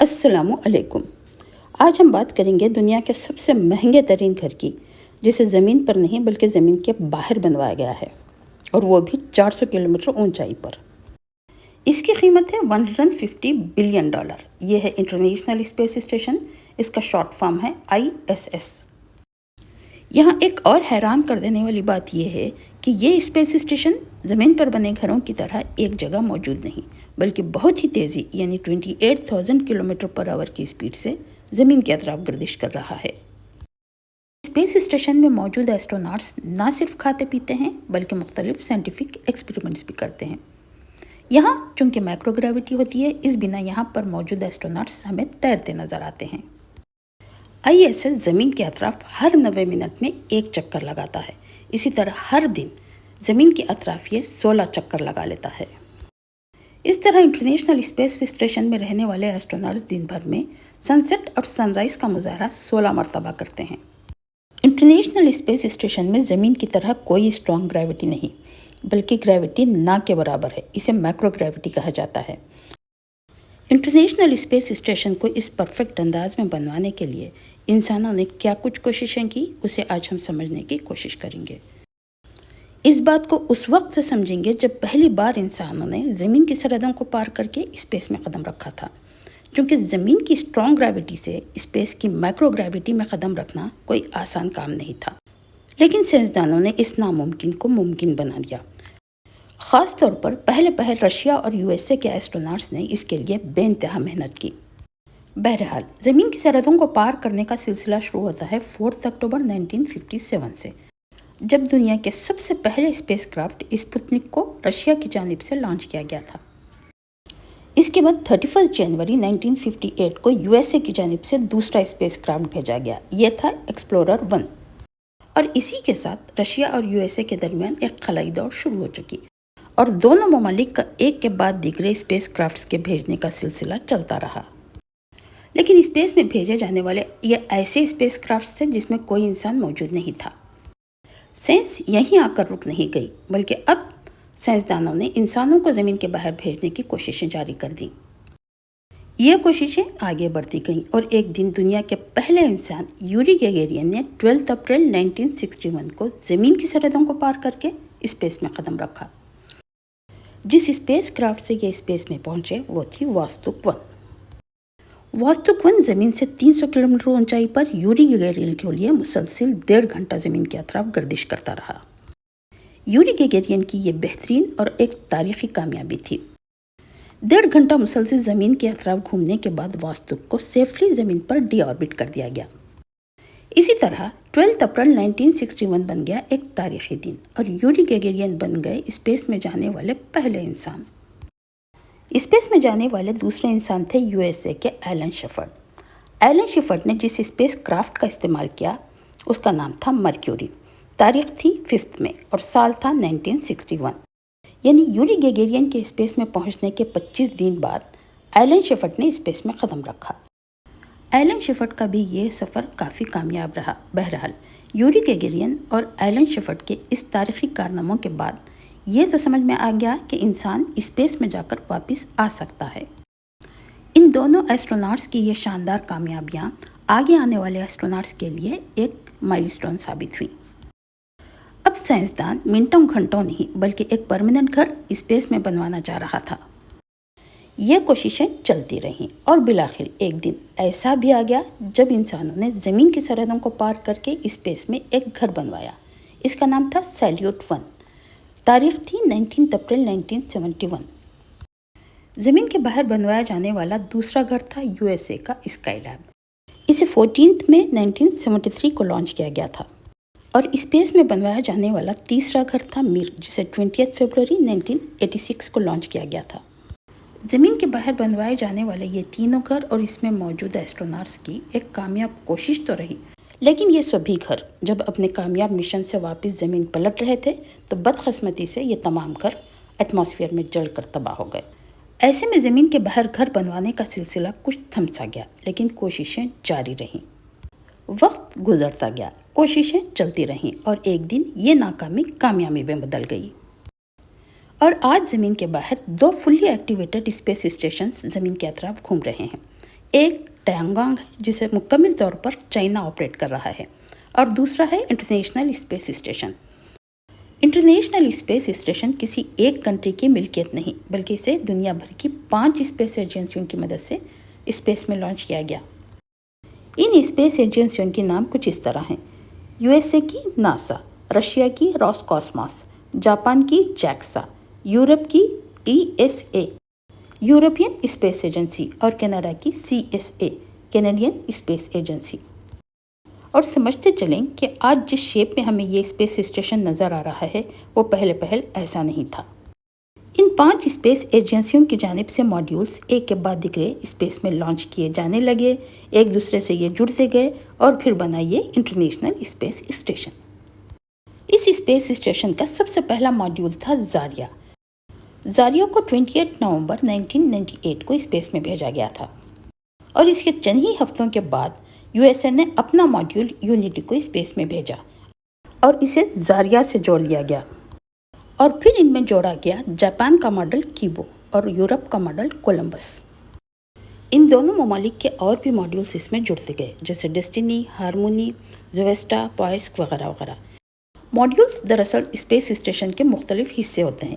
السلام علیکم۔ آج ہم بات کریں گے دنیا کے سب سے مہنگے ترین گھر کی، جسے زمین پر نہیں بلکہ زمین کے باہر بنوایا گیا ہے، اور وہ بھی 400 کلومیٹر اونچائی پر۔ اس کی قیمت ہے $150 بلین۔ یہ ہے انٹرنیشنل اسپیس اسٹیشن، اس کا شارٹ فارم ہے ISS۔ یہاں ایک اور حیران کر دینے والی بات یہ ہے کہ یہ اسپیس اسٹیشن زمین پر بنے گھروں کی طرح ایک جگہ موجود نہیں، بلکہ بہت ہی تیزی یعنی 28,000 کلومیٹر پر آور کی اسپیڈ سے زمین کے اطراف گردش کر رہا ہے۔ اسپیس اسٹیشن میں موجود ایسٹروناٹس نہ صرف کھاتے پیتے ہیں بلکہ مختلف سائنٹیفک ایکسپیریمنٹس بھی کرتے ہیں۔ یہاں چونکہ مائکرو گریوٹی ہوتی ہے، اس بنا یہاں پر موجود ایسٹروناٹس ہمیں تیرتے نظر آتے ہیں۔ ISS زمین کے اطراف ہر 90 منٹ میں ایک چکر لگاتا ہے، اسی طرح ہر دن زمین کے اطراف یہ 16 چکر لگا لیتا ہے۔ اس طرح انٹرنیشنل اسپیس اسٹیشن میں رہنے والے ایسٹروناٹس دن بھر میں سن سیٹ اور سن رائز کا مظاہرہ 16 مرتبہ کرتے ہیں۔ انٹرنیشنل اسپیس اسٹیشن میں زمین کی طرح کوئی اسٹرانگ گریوٹی نہیں، بلکہ گریوٹی نہ کے برابر ہے، اسے مائکرو گریوٹی کہا جاتا ہے۔ انٹرنیشنل اسپیس اسٹیشن کو اس پرفیکٹ انداز میں بنوانے کے لیے انسانوں نے کیا کچھ کوششیں کی، اسے آج ہم سمجھنے کی کوشش کریں گے۔ اس بات کو اس وقت سے سمجھیں گے جب پہلی بار انسانوں نے زمین کی سرحدوں کو پار کر کے اسپیس میں قدم رکھا تھا، چونکہ زمین کی اسٹرانگ گریوٹی سے اسپیس کی مائکرو گریوٹی میں قدم رکھنا کوئی آسان کام نہیں تھا، لیکن سائنسدانوں نے اس ناممکن کو ممکن بنا دیا۔ خاص طور پر پہلے رشیا اور USA کے ایسٹروناٹس نے اس کے لیے بے انتہا محنت کی۔ بہرحال زمین کی سرحدوں کو پار کرنے کا سلسلہ شروع ہوتا ہے 4 اکتوبر 1957 سے، جب دنیا کے سب سے پہلے اسپیس کرافٹ اسپوتنک کو رشیا کی جانب سے لانچ کیا گیا تھا۔ اس کے بعد 31 جنوری 1958 کو USA کی جانب سے دوسرا اسپیس کرافٹ بھیجا گیا، یہ تھا ایکسپلورر 1، اور اسی کے ساتھ رشیا اور USA کے درمیان ایک خلائی دوڑ شروع ہو چکی، اور دونوں ممالک کا ایک کے بعد دیگرے اسپیس کرافٹس کے بھیجنے کا سلسلہ چلتا رہا۔ لیکن اسپیس میں بھیجے جانے والے یہ ایسے اسپیس کرافٹس تھے جس میں کوئی انسان موجود نہیں تھا۔ سائنس یہیں آ کر رک نہیں گئی، بلکہ اب سائنسدانوں نے انسانوں کو زمین کے باہر بھیجنے کی کوششیں جاری کر دیں۔ یہ کوششیں آگے بڑھتی گئیں اور ایک دن دنیا کے پہلے انسان یوری گیگرین نے 12 اپریل 1961 کو زمین کی سرحدوں کو پار کر کے اسپیس میں قدم رکھا۔ جس اسپیس کرافٹ سے یہ اسپیس میں پہنچے وہ تھی واستک 1۔ واستک 1 زمین سے 300 کلومیٹر اونچائی پر یوری گیگرین کے لیے مسلسل 1.5 گھنٹہ زمین کے اطراف گردش کرتا رہا۔ یوری گیگرین کی یہ بہترین اور ایک تاریخی کامیابی تھی۔ 1.5 گھنٹہ مسلسل زمین کے اطراف گھومنے کے بعد واستک کو سیفلی زمین پر ڈی آربٹ کر دیا گیا۔ اسی طرح 12 اپریل 1961 بن گیا ایک تاریخی دن، اور یوری گیگرین بن گئے اسپیس میں جانے والے پہلے انسان۔ اسپیس میں جانے والے دوسرے انسان تھے USA کے ایلن شیفرڈ۔ ایلن شیفرڈ نے جس اسپیس کرافٹ کا استعمال کیا اس کا نام تھا مرکیوری، تاریخ تھی 5 مئی اور سال تھا 1961، یعنی یوری گیگرین کے اسپیس میں پہنچنے کے 25 دن بعد ایلن شیفرڈ نے اسپیس میں قدم رکھا۔ ایلن شیفرڈ کا بھی یہ سفر کافی کامیاب رہا۔ بہرحال یوری گیگرین اور ایلن شیفرڈ کے اس تاریخی کارناموں کے بعد یہ تو سمجھ میں آ گیا کہ انسان اسپیس میں جا کر واپس آ سکتا ہے۔ ان دونوں ایسٹروناٹس کی یہ شاندار کامیابیاں آگے آنے والے ایسٹروناٹس کے لیے ایک مائل سٹون ثابت ہوئی۔ اب سائنسدان منٹوں گھنٹوں نہیں بلکہ ایک پرماننٹ گھر اسپیس میں بنوانا چاہ رہا تھا۔ یہ کوششیں چلتی رہیں اور بالآخر ایک دن ایسا بھی آ گیا جب انسانوں نے زمین کی سرحدوں کو پار کر کے اسپیس میں ایک گھر بنوایا۔ اس کا نام تھا سیلیوٹ 1، تاریخ تھی 19 اپریل 1971۔ زمین کے باہر بنوایا جانے والا دوسرا گھر تھا USA کا اسکائی لیب۔ اسے 14 مئی 1973 کو لانچ کیا گیا تھا، اور اسپیس میں بنوایا جانے والا تیسرا گھر تھا میر، جسے 20 فروری 1986 کو لانچ کیا گیا تھا۔ زمین کے باہر بنوائے جانے والے یہ تینوں گھر اور اس میں موجود ایسٹروناٹس کی ایک کامیاب کوشش تو رہی، لیکن یہ سبھی گھر جب اپنے کامیاب مشن سے واپس زمین پلٹ رہے تھے تو بدقسمتی سے یہ تمام گھر ایٹماسفیئر میں جل کر تباہ ہو گئے۔ ایسے میں زمین کے باہر گھر بنوانے کا سلسلہ کچھ تھم سا گیا، لیکن کوششیں جاری رہیں۔ وقت گزرتا گیا، کوششیں چلتی رہیں، اور ایک دن یہ ناکامی کامیابی میں بدل گئی، اور آج زمین کے باہر 2 فلی ایکٹیویٹڈ اسپیس اسٹیشنز زمین کے اطراف گھوم رہے ہیں۔ ایک ٹیانگانگ ہے جسے مکمل طور پر چائنا آپریٹ کر رہا ہے، اور دوسرا ہے international space station. International space station کسی ایک کنٹری کی ملکیت نہیں، بلکہ اسے دنیا بھر کی 5 اسپیس ایجنسیوں کی مدد سے اسپیس میں لانچ کیا گیا۔ ان اسپیس ایجنسیوں کے نام کچھ اس طرح ہیں: USA کی ناسا، رشیا کی روس کاسماس، جاپان کی جیکسا، یورپ کی ESA یورپین اسپیس ایجنسی، اور کینیڈا کی CSA کینیڈین اسپیس ایجنسی۔ اور سمجھتے چلیں کہ آج جس شیپ میں ہمیں یہ اسپیس اسٹیشن نظر آ رہا ہے وہ پہلے ایسا نہیں تھا۔ ان 5 اسپیس ایجنسیوں کی جانب سے ماڈیولز ایک کے بعد دیگرے اسپیس میں لانچ کیے جانے لگے، ایک دوسرے سے یہ جڑتے گئے اور پھر بنا یہ انٹرنیشنل اسپیس اسٹیشن۔ اس اسپیس اسٹیشن کا سب سے پہلا ماڈیول تھا زاریا۔ زاریا کو 28 نومبر 1998 کو اسپیس میں بھیجا گیا تھا، اور اس کے چند ہی ہفتوں کے بعد USA نے اپنا ماڈیول یونیٹی کو اسپیس میں بھیجا اور اسے زاریا سے جوڑ لیا گیا، اور پھر ان میں جوڑا گیا جاپان کا ماڈل کیبو اور یورپ کا ماڈل کولمبس۔ ان دونوں ممالک کے اور بھی ماڈیولز اس میں جڑتے گئے، جیسے ڈیسٹینی، ہارمونی، زویسٹا، پوائسک وغیرہ وغیرہ۔ ماڈیولز دراصل اسپیس اسٹیشن کے مختلف حصے ہوتے ہیں۔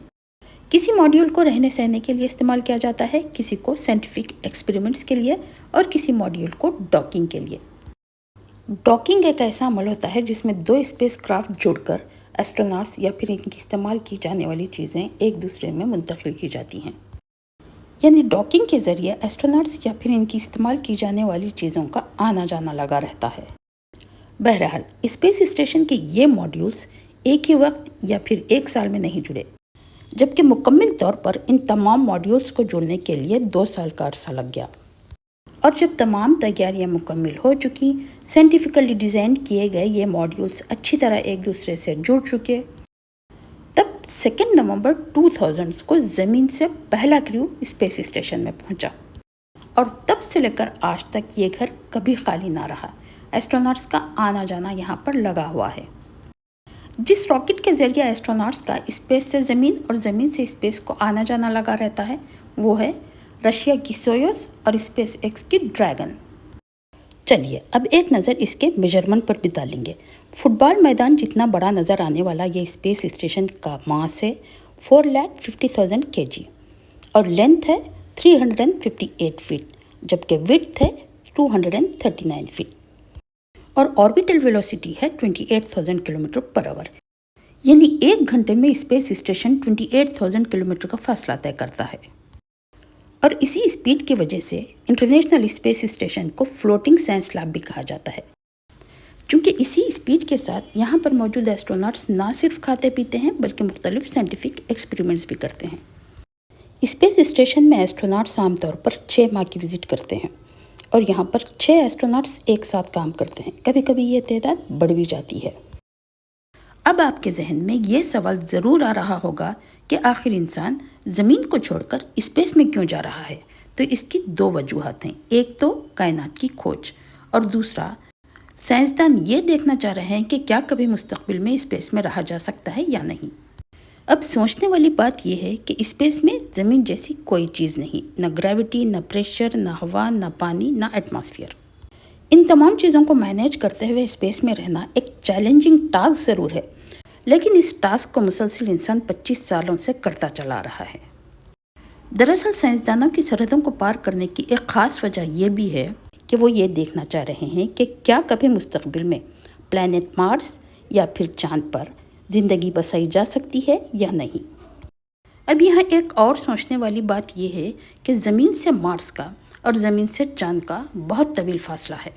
کسی ماڈیول کو رہنے سہنے کے لیے استعمال کیا جاتا ہے، کسی کو سائنٹیفک ایکسپیریمنٹس کے لیے، اور کسی ماڈیول کو ڈاکنگ کے لیے۔ ڈاکنگ ایک ایسا عمل ہوتا ہے جس میں 2 اسپیس کرافٹ جڑ کر ایسٹروناٹس یا پھر ان کی استعمال کی جانے والی چیزیں ایک دوسرے میں منتقل کی جاتی ہیں۔ یعنی ڈاکنگ کے ذریعے ایسٹروناٹس یا پھر ان کی استعمال کی جانے والی چیزوں کا آنا جانا لگا رہتا ہے۔ بہرحال اسپیس اسٹیشن کے یہ ماڈیولز ایک ہی وقت یا پھر ایک سال میں نہیں جڑے، جبکہ مکمل طور پر ان تمام ماڈیولز کو جوڑنے کے لیے 2 سال کا عرصہ لگ گیا۔ اور جب تمام تیاریاں مکمل ہو چکی، سائنٹیفکلی ڈیزائن کیے گئے یہ ماڈیولز اچھی طرح ایک دوسرے سے جڑ چکے، تب 2 نومبر 2000 کو زمین سے پہلا کریو اسپیس اسٹیشن میں پہنچا، اور تب سے لے کر آج تک یہ گھر کبھی خالی نہ رہا۔ ایسٹروناٹس کا آنا جانا یہاں پر لگا ہوا ہے۔ جس راکٹ کے ذریعے ایسٹروناٹس کا اسپیس سے زمین اور زمین سے اسپیس کو آنا جانا لگا رہتا ہے وہ ہے رشیا کی سویوز اور اسپیس ایکس کی ڈریگن۔ چلیے اب ایک نظر اس کے میجرمنٹ پر بھی ڈالیں گے۔ فٹ بال میدان جتنا بڑا نظر آنے والا یہ اسپیس اسٹیشن کا ماس ہے 4,50,000 kg، اور لینتھ ہے 358 فٹ، جبکہ وڈتھ ہے 239 فٹ، اور آربیٹل ویلوسٹی ہے 28,000 کلومیٹر پر آور۔ یعنی ایک گھنٹے میں اسپیس اسٹیشن 28,000 کلومیٹر کا فاصلہ طے کرتا ہے، اور اسی اسپیڈ کی وجہ سے انٹرنیشنل اسپیس اسٹیشن کو فلوٹنگ سائنس لیب بھی کہا جاتا ہے، چونکہ اسی اسپیڈ کے ساتھ یہاں پر موجود ایسٹروناٹس نہ صرف کھاتے پیتے ہیں بلکہ مختلف سائنٹیفک ایکسپیریمنٹس بھی کرتے ہیں۔ اسپیس اسٹیشن میں ایسٹروناٹس عام طور پر 6 ماہ کی وزٹ کرتے ہیں، اور یہاں پر 6 ایسٹروناٹس ایک ساتھ کام کرتے ہیں۔ کبھی کبھی یہ تعداد بڑھ بھی جاتی ہے۔ اب آپ کے ذہن میں یہ سوال ضرور آ رہا ہوگا کہ آخر انسان زمین کو چھوڑ کر اسپیس میں کیوں جا رہا ہے؟ تو اس کی 2 وجوہات ہیں۔ ایک تو کائنات کی کھوج، اور دوسرا سائنسدان یہ دیکھنا چاہ رہے ہیں کہ کیا کبھی مستقبل میں اسپیس میں رہا جا سکتا ہے یا نہیں۔ اب سوچنے والی بات یہ ہے کہ اسپیس میں زمین جیسی کوئی چیز نہیں، نہ گریوٹی، نہ پریشر، نہ ہوا، نہ پانی، نہ ایٹماسفیئر۔ ان تمام چیزوں کو مینیج کرتے ہوئے اسپیس میں رہنا ایک چیلنجنگ ٹاسک ضرور ہے، لیکن اس ٹاسک کو مسلسل انسان 25 سالوں سے کرتا چلا رہا ہے۔ دراصل سائنسدانوں کی سرحدوں کو پار کرنے کی ایک خاص وجہ یہ بھی ہے کہ وہ یہ دیکھنا چاہ رہے ہیں کہ کیا کبھی مستقبل میں پلانٹ مارس یا پھر چاند پر زندگی بسائی جا سکتی ہے یا نہیں۔ اب یہاں ایک اور سوچنے والی بات یہ ہے کہ زمین سے مارس کا اور زمین سے چاند کا بہت طویل فاصلہ ہے۔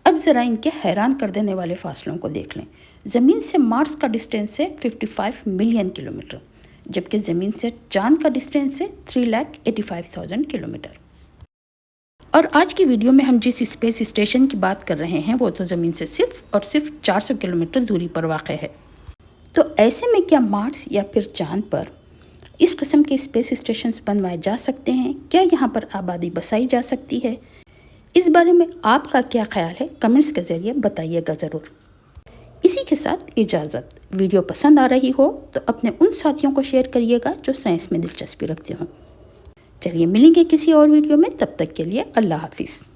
اب ذرا ان کے حیران کر دینے والے فاصلوں کو دیکھ لیں۔ زمین سے مارس کا ڈسٹینس ہے 55 ملین کلومیٹر، جبکہ زمین سے چاند کا ڈسٹینس ہے 3,85,000 کلومیٹر۔ اور آج کی ویڈیو میں ہم جس اسپیس اسٹیشن کی بات کر رہے ہیں وہ تو زمین سے صرف اور صرف 400 کلومیٹر دوری پر واقع ہے۔ تو ایسے میں کیا مارس یا پھر چاند پر اس قسم کے اسپیس اسٹیشنز بنوائے جا سکتے ہیں؟ کیا یہاں پر آبادی بسائی جا سکتی ہے؟ اس بارے میں آپ کا کیا خیال ہے؟ کمنٹس کے ذریعے بتائیے گا ضرور۔ اسی کے ساتھ اجازت۔ ویڈیو پسند آ رہی ہو تو اپنے ان ساتھیوں کو شیئر کریے گا جو سائنس میں دلچسپی رکھتے ہوں۔ چلیے ملیں گے کسی اور ویڈیو میں، تب تک کے لیے اللہ حافظ۔